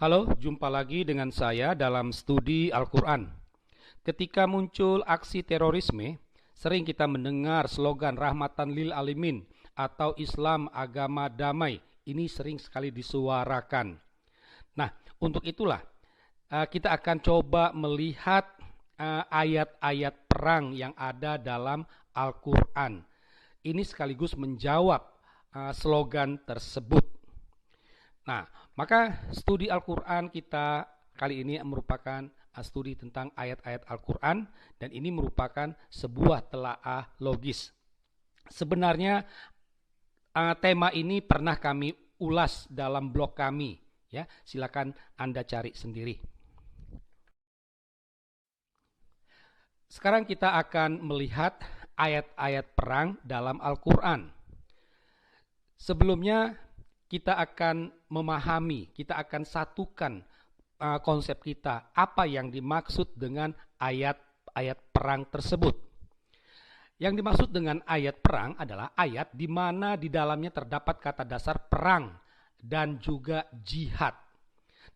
Halo, jumpa lagi dengan saya dalam studi Al-Quran. Ketika muncul aksi terorisme, sering kita mendengar slogan rahmatan lil alimin atau Islam agama damai. Ini sering sekali disuarakan. Nah, untuk itulah kita akan coba melihat ayat-ayat perang yang ada dalam Al-Quran. Ini sekaligus menjawab slogan tersebut. Nah, maka studi Al-Quran kita kali ini merupakan studi tentang ayat-ayat Al-Quran, dan ini merupakan sebuah telaah logis. Sebenarnya tema ini pernah kami ulas dalam blog kami, ya. Silakan Anda cari sendiri. Sekarang kita akan melihat ayat-ayat perang dalam Al-Quran. Sebelumnya kita akan memahami, kita akan satukan konsep kita, apa yang dimaksud dengan ayat-ayat perang tersebut. Yang dimaksud dengan ayat perang adalah ayat di mana di dalamnya terdapat kata dasar perang dan juga jihad.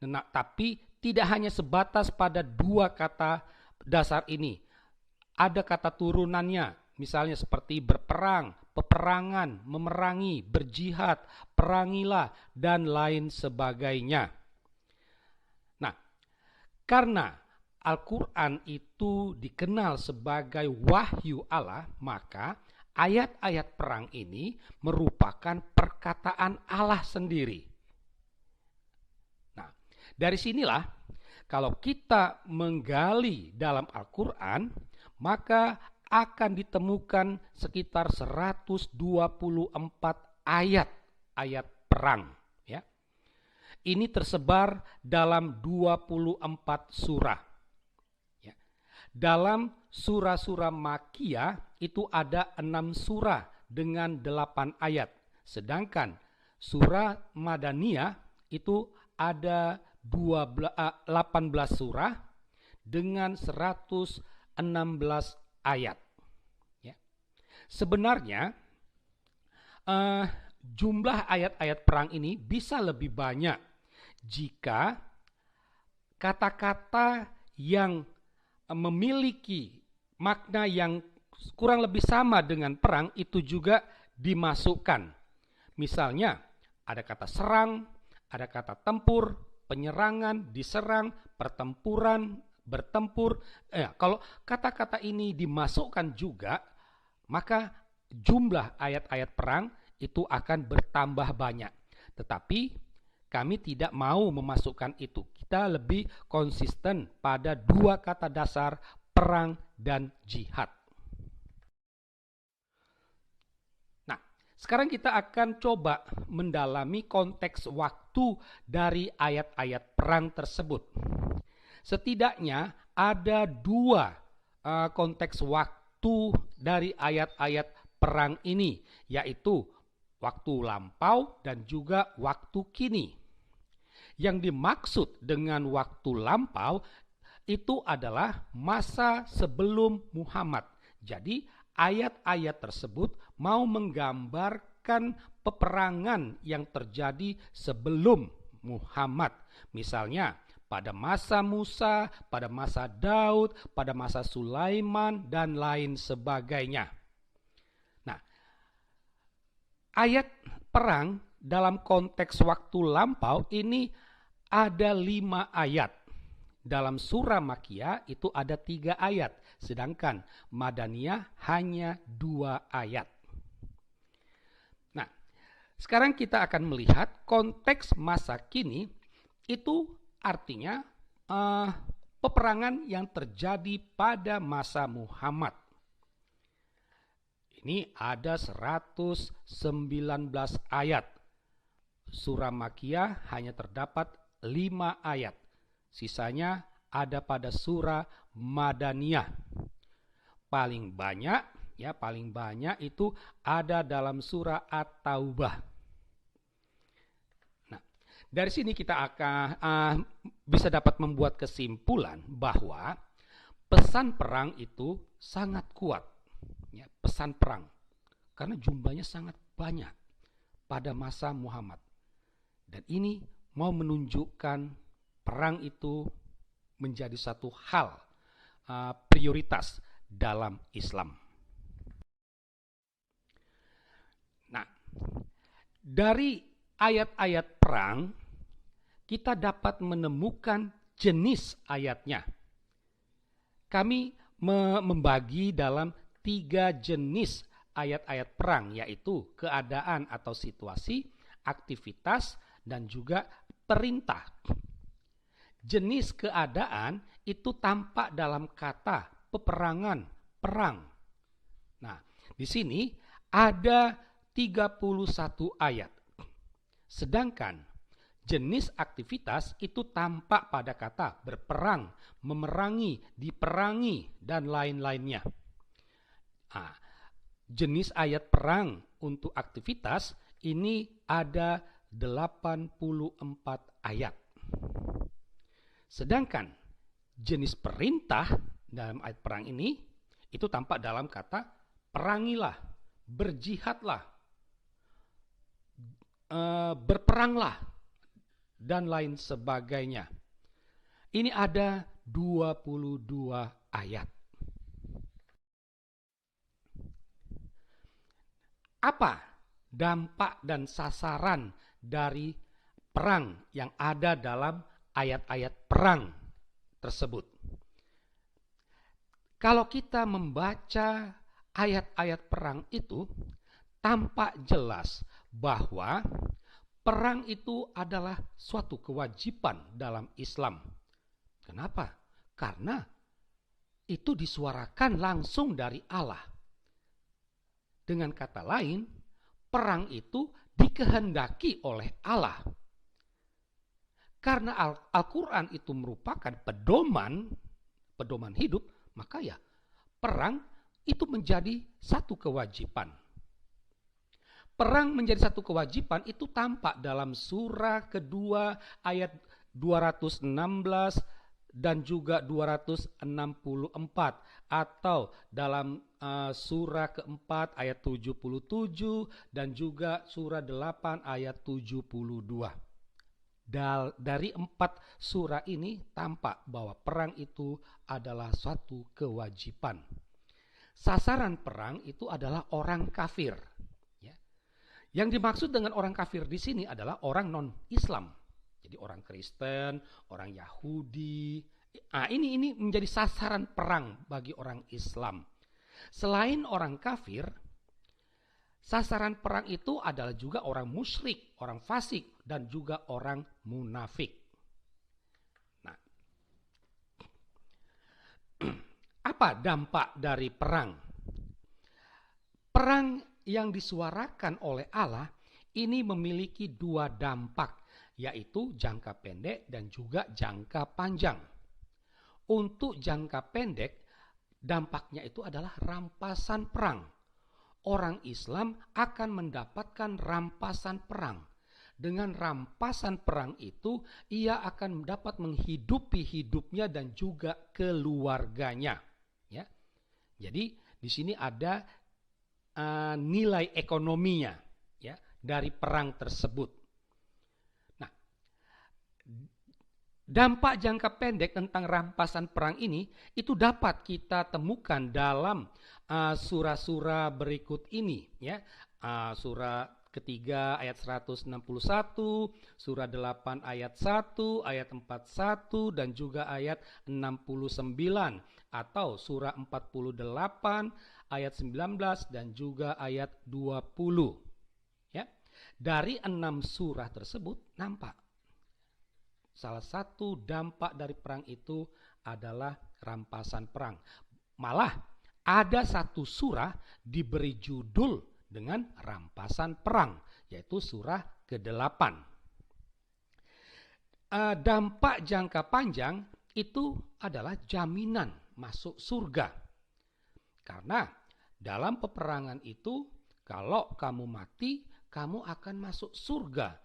Nah, tapi tidak hanya sebatas pada dua kata dasar ini. Ada kata turunannya, misalnya seperti berperang, peperangan, memerangi, berjihad, perangilah, dan lain sebagainya. Nah, karena Al-Quran itu dikenal sebagai wahyu Allah, maka ayat-ayat perang ini merupakan perkataan Allah sendiri. Nah, dari sinilah kalau kita menggali dalam Al-Quran, maka akan ditemukan sekitar 124 ayat perang, ya. Ini tersebar dalam 24 surah, ya. Dalam surah-surah Makkiyah itu ada 6 surah dengan 8 ayat. Sedangkan surah Madaniyah itu ada 18 surah dengan 116 ayat. Ya. Sebenarnya jumlah ayat-ayat perang ini bisa lebih banyak jika kata-kata yang memiliki makna yang kurang lebih sama dengan perang itu juga dimasukkan. Misalnya ada kata serang, ada kata tempur, penyerangan, diserang, pertempuran, bertempur. Kalau kata-kata ini dimasukkan juga, maka jumlah ayat-ayat perang itu akan bertambah banyak. Tetapi kami tidak mau memasukkan itu. Kita lebih konsisten pada dua kata dasar, perang dan jihad. Nah, sekarang kita akan coba mendalami konteks waktu dari ayat-ayat perang tersebut. Setidaknya ada dua konteks waktu dari ayat-ayat perang ini, yaitu waktu lampau dan juga waktu kini. Yang dimaksud dengan waktu lampau itu adalah masa sebelum Muhammad. Jadi ayat-ayat tersebut mau menggambarkan peperangan yang terjadi sebelum Muhammad. Misalnya pada masa Musa, pada masa Daud, pada masa Sulaiman, dan lain sebagainya. Nah, ayat perang dalam konteks waktu lampau ini ada 5 ayat. Dalam surah Makkiyah itu ada 3 ayat, sedangkan Madaniyah hanya 2 ayat. Nah, sekarang kita akan melihat konteks masa kini itu artinya peperangan yang terjadi pada masa Muhammad. Ini ada 119 ayat. Surah Makkiyah hanya terdapat 5 ayat. Sisanya ada pada surah Madaniyah. Paling banyak itu ada dalam surah At-Taubah. Dari sini kita akan bisa dapat membuat kesimpulan bahwa pesan perang itu sangat kuat, ya, pesan perang, karena jumlahnya sangat banyak pada masa Muhammad. Dan ini mau menunjukkan perang itu menjadi satu hal prioritas dalam Islam. Nah, dari ayat-ayat perang kita dapat menemukan jenis ayatnya. Kami membagi dalam 3 jenis ayat-ayat perang, yaitu keadaan atau situasi, aktivitas, dan juga perintah. Jenis keadaan itu tampak dalam kata peperangan, perang. Nah, di sini ada 31 ayat. Sedangkan jenis aktivitas itu tampak pada kata berperang, memerangi, diperangi, dan lain-lainnya. Nah, jenis ayat perang untuk aktivitas ini ada 84 ayat. Sedangkan jenis perintah dalam ayat perang ini itu tampak dalam kata perangilah, berjihadlah, berperanglah, dan lain sebagainya. Ini ada 22 ayat. Apa dampak dan sasaran dari perang yang ada dalam ayat-ayat perang tersebut? Kalau kita membaca ayat-ayat perang itu, tampak jelas bahwa perang itu adalah suatu kewajiban dalam Islam. Kenapa? Karena itu disuarakan langsung dari Allah. Dengan kata lain, perang itu dikehendaki oleh Allah. Karena Al-Quran itu merupakan pedoman hidup, maka ya perang itu menjadi satu kewajiban. Perang menjadi satu kewajiban itu tampak dalam surah kedua ayat 216 dan juga 264, atau dalam surah keempat ayat 77 dan juga surah 8 ayat 72. Dari 4 surah ini tampak bahwa perang itu adalah suatu kewajiban. Sasaran perang itu adalah orang kafir. Yang dimaksud dengan orang kafir di sini adalah orang non-Islam. Jadi orang Kristen, orang Yahudi. Ini menjadi sasaran perang bagi orang Islam. Selain orang kafir, sasaran perang itu adalah juga orang musyrik, orang fasik, dan juga orang munafik. Nah, apa dampak dari perang? Perang yang disuarakan oleh Allah ini memiliki 2 dampak, yaitu jangka pendek dan juga jangka panjang. Untuk jangka pendek, dampaknya itu adalah rampasan perang. Orang Islam akan mendapatkan rampasan perang. Dengan rampasan perang itu, ia akan dapat menghidupi hidupnya dan juga keluarganya. Ya. Jadi di sini ada nilai ekonominya, ya, dari perang tersebut. Nah, dampak jangka pendek tentang rampasan perang ini itu dapat kita temukan dalam surah-surah berikut ini, ya. Surah ketiga ayat 161, surah 8 ayat 1, ayat 41, dan juga ayat 69, atau surah 48 ayat 19 dan juga ayat 20. Ya. Dari 6 surah tersebut nampak salah satu dampak dari perang itu adalah rampasan perang. Malah ada satu surah diberi judul dengan rampasan perang, yaitu surah ke-8. Dampak jangka panjang itu adalah jaminan masuk surga. Karena dalam peperangan itu, kalau kamu mati, kamu akan masuk surga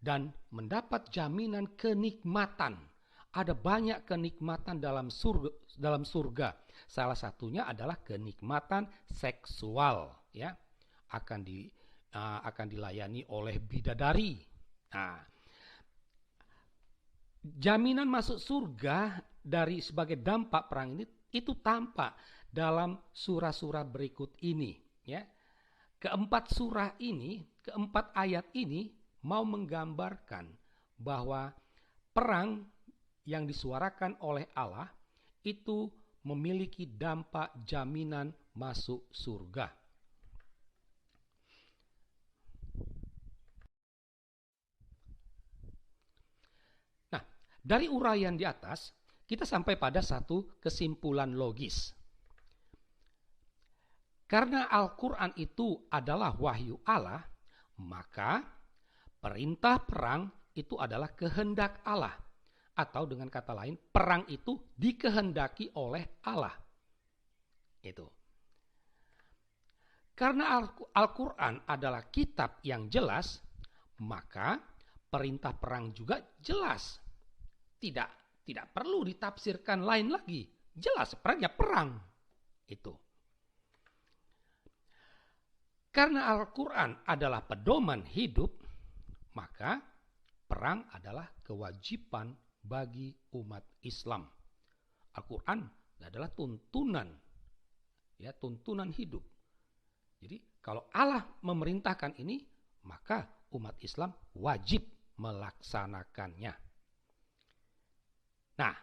dan mendapat jaminan kenikmatan. Ada banyak kenikmatan dalam surga. Salah satunya adalah kenikmatan seksual, ya. Akan dilayani oleh bidadari. Nah, jaminan masuk surga dari sebagai dampak perang ini itu tampak dalam surah-surah berikut ini, ya. Keempat ayat ini mau menggambarkan bahwa perang yang disuarakan oleh Allah itu memiliki dampak jaminan masuk surga. Nah, dari uraian di atas, kita sampai pada satu kesimpulan logis. Karena Al-Quran itu adalah wahyu Allah, maka perintah perang itu adalah kehendak Allah. Atau dengan kata lain, perang itu dikehendaki oleh Allah. Itu. Karena Al-Quran adalah kitab yang jelas, maka perintah perang juga jelas. Tidak perlu ditafsirkan lain lagi. Jelas, perang ya perang. Itu. Karena Al-Quran adalah pedoman hidup, maka perang adalah kewajiban bagi umat Islam. Al-Quran adalah tuntunan hidup. Jadi kalau Allah memerintahkan ini, maka umat Islam wajib melaksanakannya. Nah,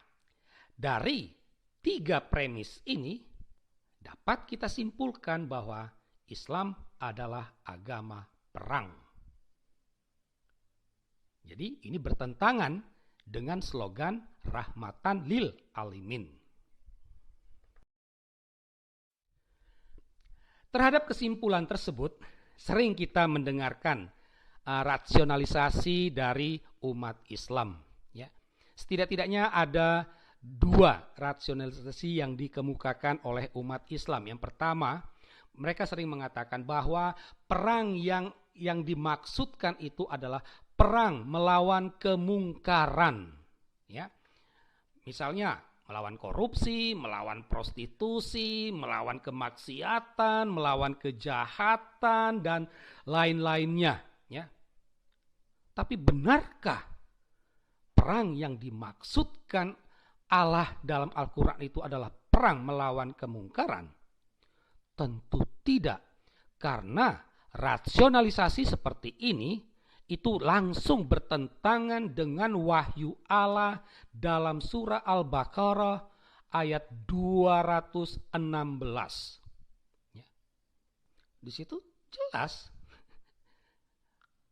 dari 3 premis ini dapat kita simpulkan bahwa Islam adalah agama perang. Jadi ini bertentangan dengan slogan rahmatan lil alamin. Terhadap kesimpulan tersebut, sering kita mendengarkan rasionalisasi dari umat Islam. Ya. Setidak-tidaknya ada 2 rasionalisasi yang dikemukakan oleh umat Islam. Yang pertama, mereka sering mengatakan bahwa perang yang dimaksudkan itu adalah perang melawan kemungkaran. Ya. Misalnya melawan korupsi, melawan prostitusi, melawan kemaksiatan, melawan kejahatan, dan lain-lainnya. Ya. Tapi benarkah perang yang dimaksudkan Allah dalam Al-Quran itu adalah perang melawan kemungkaran? Tentu tidak, karena rasionalisasi seperti ini itu langsung bertentangan dengan wahyu Allah dalam surah Al-Baqarah ayat 216. Ya. Di situ jelas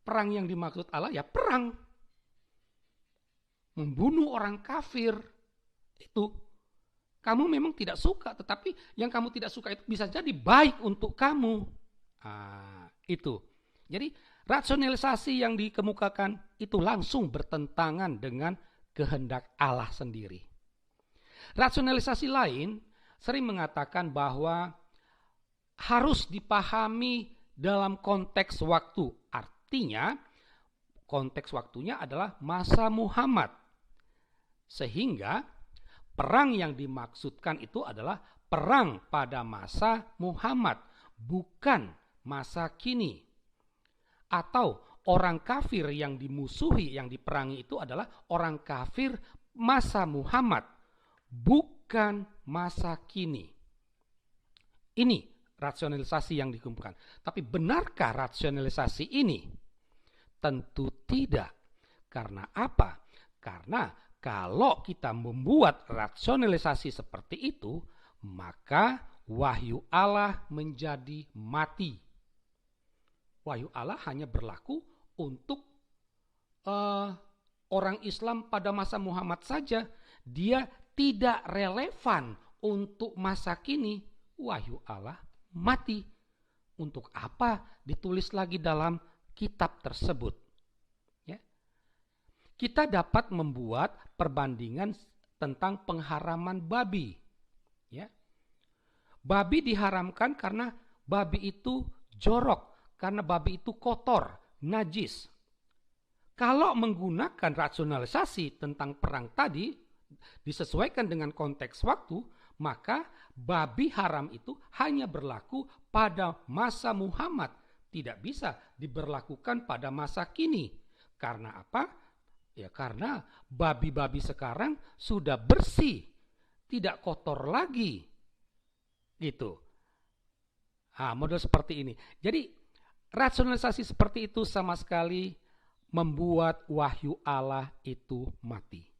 perang yang dimaksud Allah ya perang. Membunuh orang kafir itu kamu memang tidak suka, tetapi yang kamu tidak suka itu bisa jadi baik untuk kamu. Itu. Jadi rasionalisasi yang dikemukakan itu langsung bertentangan dengan kehendak Allah sendiri. Rasionalisasi lain sering mengatakan bahwa harus dipahami dalam konteks waktu. Artinya konteks waktunya adalah masa Muhammad. Sehingga perang yang dimaksudkan itu adalah perang pada masa Muhammad, bukan masa kini. Atau orang kafir yang dimusuhi, yang diperangi itu adalah orang kafir masa Muhammad, bukan masa kini. Ini rasionalisasi yang dikumpulkan. Tapi benarkah rasionalisasi ini? Tentu tidak. Karena apa? Karena kalau kita membuat rasionalisasi seperti itu, maka wahyu Allah menjadi mati. Wahyu Allah hanya berlaku untuk orang Islam pada masa Muhammad saja. Dia tidak relevan untuk masa kini. Wahyu Allah mati. Untuk apa ditulis lagi dalam kitab tersebut? Ya. Kita dapat membuat perbandingan tentang pengharaman babi. Ya. Babi diharamkan karena babi itu jorok. Karena babi itu kotor, najis. Kalau menggunakan rasionalisasi tentang perang tadi, disesuaikan dengan konteks waktu, maka babi haram itu hanya berlaku pada masa Muhammad. Tidak bisa diberlakukan pada masa kini. Karena apa? Ya karena babi-babi sekarang sudah bersih, tidak kotor lagi. Gitu. Model seperti ini. Jadi rasionalisasi seperti itu sama sekali membuat wahyu Allah itu mati.